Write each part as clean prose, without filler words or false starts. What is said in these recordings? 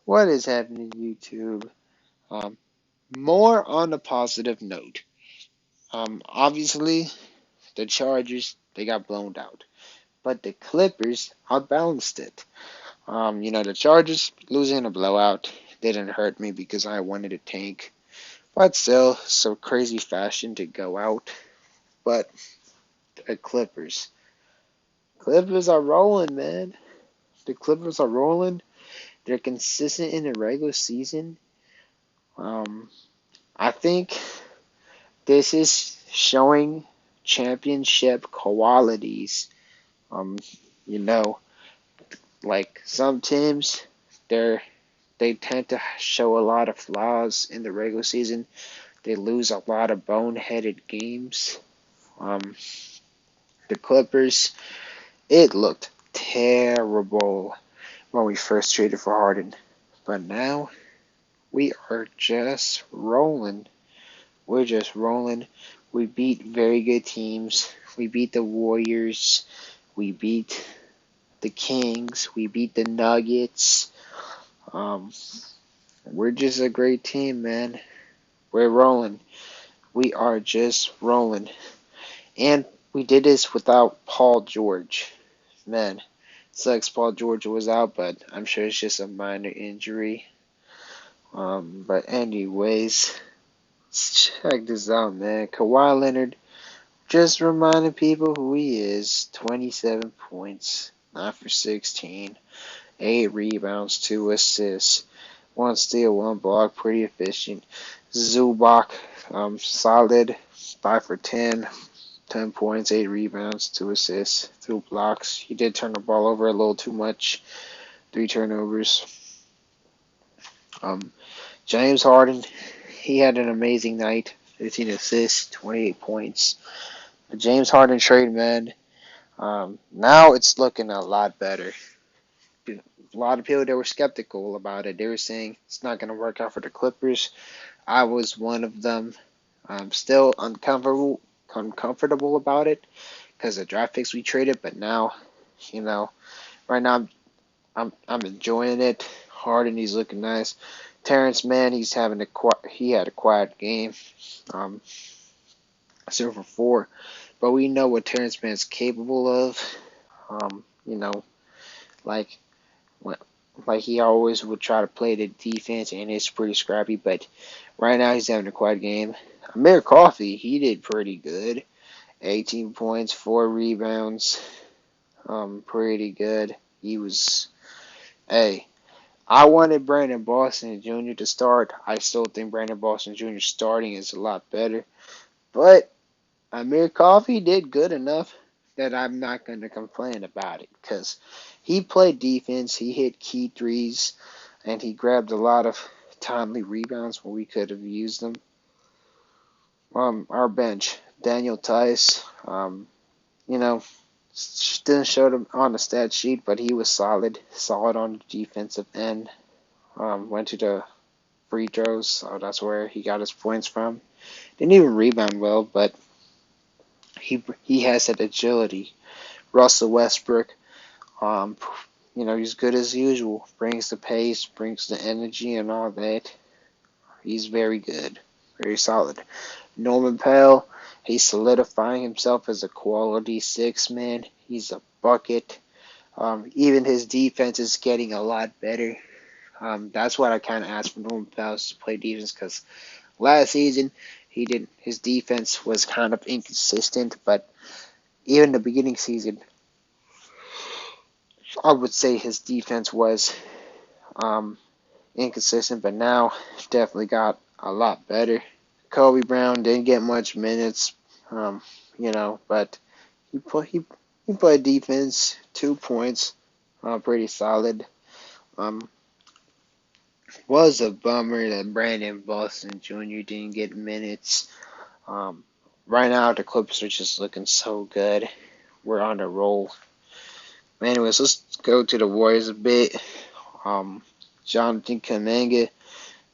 What is happening, YouTube? Um, More on a positive note. Obviously, the Chargers they got blown out, but the Clippers outbalanced it. The Chargers losing a blowout didn't hurt me because I wanted to tank, but still, so crazy fashion to go out. But the Clippers are rolling, man. The Clippers are rolling. They're consistent in the regular season. Um, I think this is showing championship qualities. Um, you know, like some teams, they tend to show a lot of flaws in the regular season. They lose a lot of boneheaded games. Um, the Clippers, it looked terrible when we first traded for Harden, but now we are just rolling. We're just rolling. We beat very good teams. We beat the Warriors. We beat the Kings. We beat the Nuggets. Um, we're just a great team, man. We're rolling. We are just rolling. And we did this without Paul George. Man, sucks Paul George was out, but I'm sure it's just a minor injury. But anyways, check this out, man. Kawhi Leonard just reminding people who he is. 27 points, 9 for 16, 8 rebounds, 2 assists, 1 steal, 1 block, pretty efficient. Zubac, solid, 5 for 10, 10 points, 8 rebounds, 2 assists, 2 blocks. He did turn the ball over a little too much, 3 turnovers. James Harden, he had an amazing night, 15 assists, 28 points. The James Harden trade, man, now it's looking a lot better. A lot of people that were skeptical about it, they were saying it's not going to work out for the Clippers. I was one of them. I'm still uncomfortable about it because of draft picks we traded, but now, you know, right now I'm enjoying it. Harden, he's looking nice. Terrence Mann, he had a quiet game, um, 0 for 4, but we know what Terrence Mann's capable of. Um, you know, like like he always would try to play the defense, and it's pretty scrappy. But right now he's having a quiet game. Amir Coffey, he did pretty good. 18 points, 4 rebounds. Pretty good. He was. Hey, I wanted Brandon Boston Jr. to start. I still think Brandon Boston Jr. starting is a lot better. But Amir Coffey did good enough that I'm not going to complain about it because he played defense, he hit key threes, and he grabbed a lot of timely rebounds when we could have used them. Our bench, Daniel Tice, you know, didn't show him on the stat sheet, but he was solid on the defensive end. Went to the free throws, so that's where he got his points from. Didn't even rebound well, but he has that agility. Russell Westbrook, um, he's good as usual. Brings the pace, brings the energy, and all that. He's very good, very solid. Norman Powell, he's solidifying himself as a quality 6 man. He's a bucket. Even his defense is getting a lot better. That's what I kind of asked for Norman Powell to play defense because last season his defense was kind of inconsistent, but even the beginning season, I would say his defense was um, inconsistent, but now definitely got a lot better. Kobe Brown didn't get much minutes, but he played defense, 2 points, pretty solid. Um, was a bummer that Brandon Boston Jr. didn't get minutes. Um, right now the Clippers are just looking so good. We're on a roll. Anyways, let's go to the Warriors a bit. Um, Jonathan Kuminga,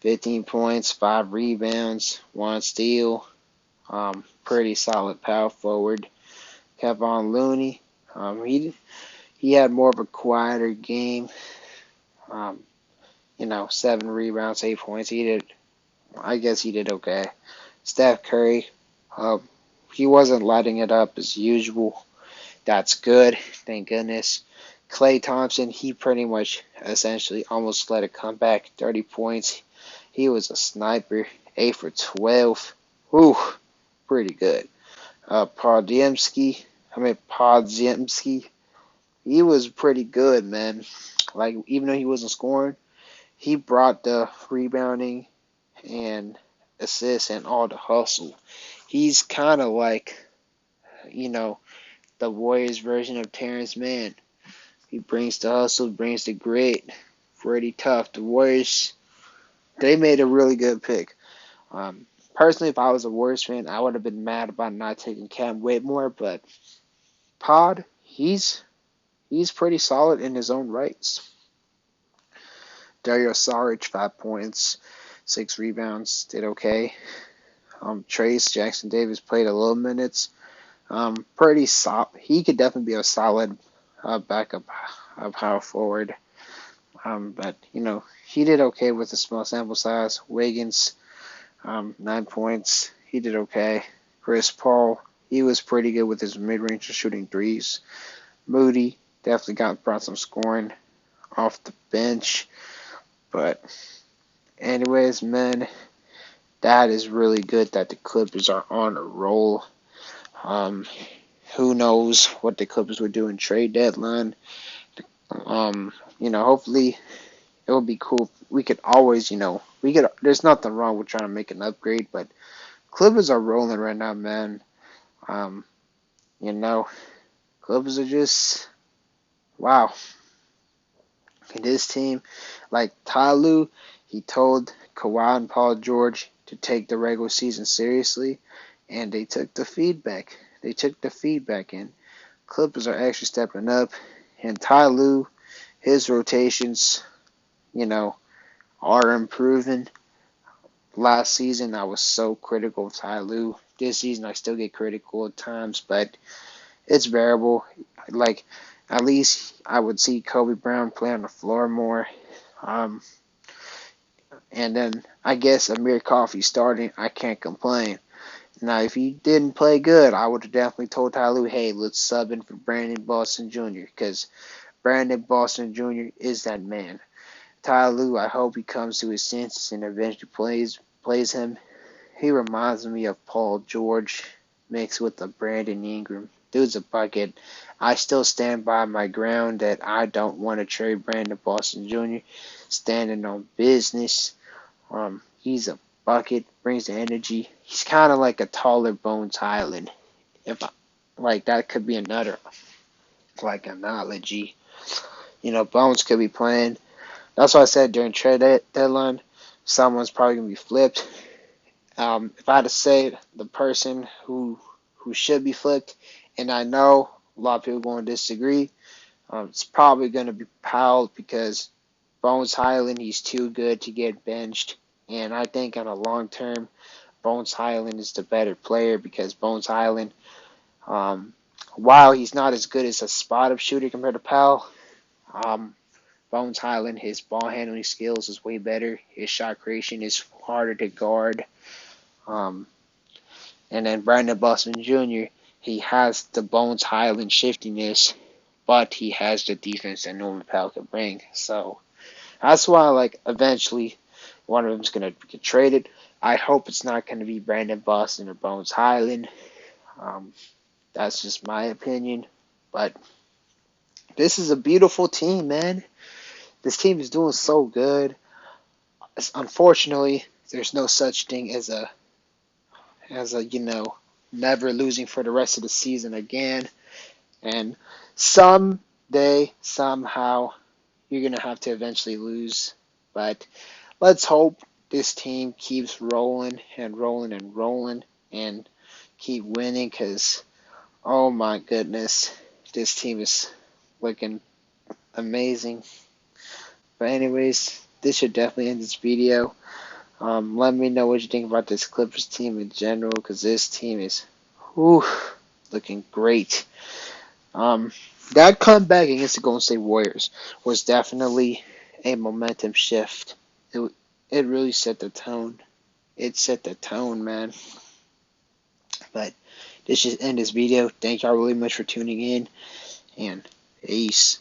15 points, 5 rebounds, 1 steal. Pretty solid power forward. Kevon Looney, he had more of a quieter game. Um, 7 rebounds, 8 points. I guess he did okay. Steph Curry, um, he wasn't lighting it up as usual. That's good, thank goodness. Klay Thompson, he pretty much essentially almost let it come back. 30 points. He was a sniper. 8 for 12. Whew, pretty good. Podziemski, he was pretty good, man. Like, even though he wasn't scoring, he brought the rebounding and assists and all the hustle. He's kind of like, you know, the Warriors version of Terrence Mann. He brings the hustle, brings the grit. Pretty tough. The Warriors, they made a really good pick. Personally, if I was a Warriors fan, I would have been mad about not taking Cam Whitmore, but he's pretty solid in his own rights. Dario Saric, 5 points, 6 rebounds, did okay. Trace Jackson Davis played a little minutes. Pretty solid. He could definitely be a solid backup power forward. But he did okay with a small sample size. Wiggins, 9 points. He did okay. Chris Paul, he was pretty good with his mid-range shooting threes. Moody definitely brought some scoring off the bench. But anyways, man, that is really good that the Clippers are on a roll. Who knows what the Clippers would do in trade deadline. Hopefully it would be cool. We could always, there's nothing wrong with trying to make an upgrade, but Clippers are rolling right now, man. Um, Clippers are just, wow. And this team, like Ty Lue, he told Kawhi and Paul George to take the regular season seriously, and they took the feedback. In. Clippers are actually stepping up, and Ty Lue, his rotations, are improving. Last season, I was so critical of Ty Lue. This season, I still get critical at times, but it's bearable. Like, at least I would see Kobe Brown play on the floor more. And then I guess Amir Coffey starting, I can't complain. Now, if he didn't play good, I would have definitely told Ty Lue, hey, let's sub in for Brandon Boston Jr. because Brandon Boston Jr. is that man. Ty Lue, I hope he comes to his senses and eventually plays him. He reminds me of Paul George mixed with a Brandon Ingram. Dude's a bucket. I still stand by my ground that I don't want to trade Brandon Boston Jr. Standing on business. He's a bucket, brings the energy. He's kind of like a taller Bones Highland. That could be another analogy. Bones could be playing. That's why I said during trade deadline, someone's probably gonna be flipped. If I had to say the person who should be flipped, and I know a lot of people are going to disagree, it's probably going to be Powell because Bones Highland, he's too good to get benched. And I think on a long term, Bones Highland is the better player because Bones Highland, while he's not as good as a spot-up shooter compared to Powell, Bones Highland, his ball handling skills is way better. His shot creation is harder to guard. And then Brandon Boston Jr., he has the Bones Highland shiftiness, but he has the defense that Norman Powell can bring. So that's why, eventually one of them's going to get traded. I hope it's not going to be Brandon Boston or Bones Highland. That's just my opinion. But this is a beautiful team, man. This team is doing so good. Unfortunately, there's no such thing as a never losing for the rest of the season again. And someday, somehow, you're going to have to eventually lose. But let's hope this team keeps rolling and rolling and rolling and keep winning because, oh my goodness, this team is looking amazing. But anyways, this should definitely end this video. Let me know what you think about this Clippers team in general because this team is looking great. That comeback against the Golden State Warriors was definitely a momentum shift. It really set the tone. It set the tone, man. But this just end this video. Thank y'all really much for tuning in, and peace.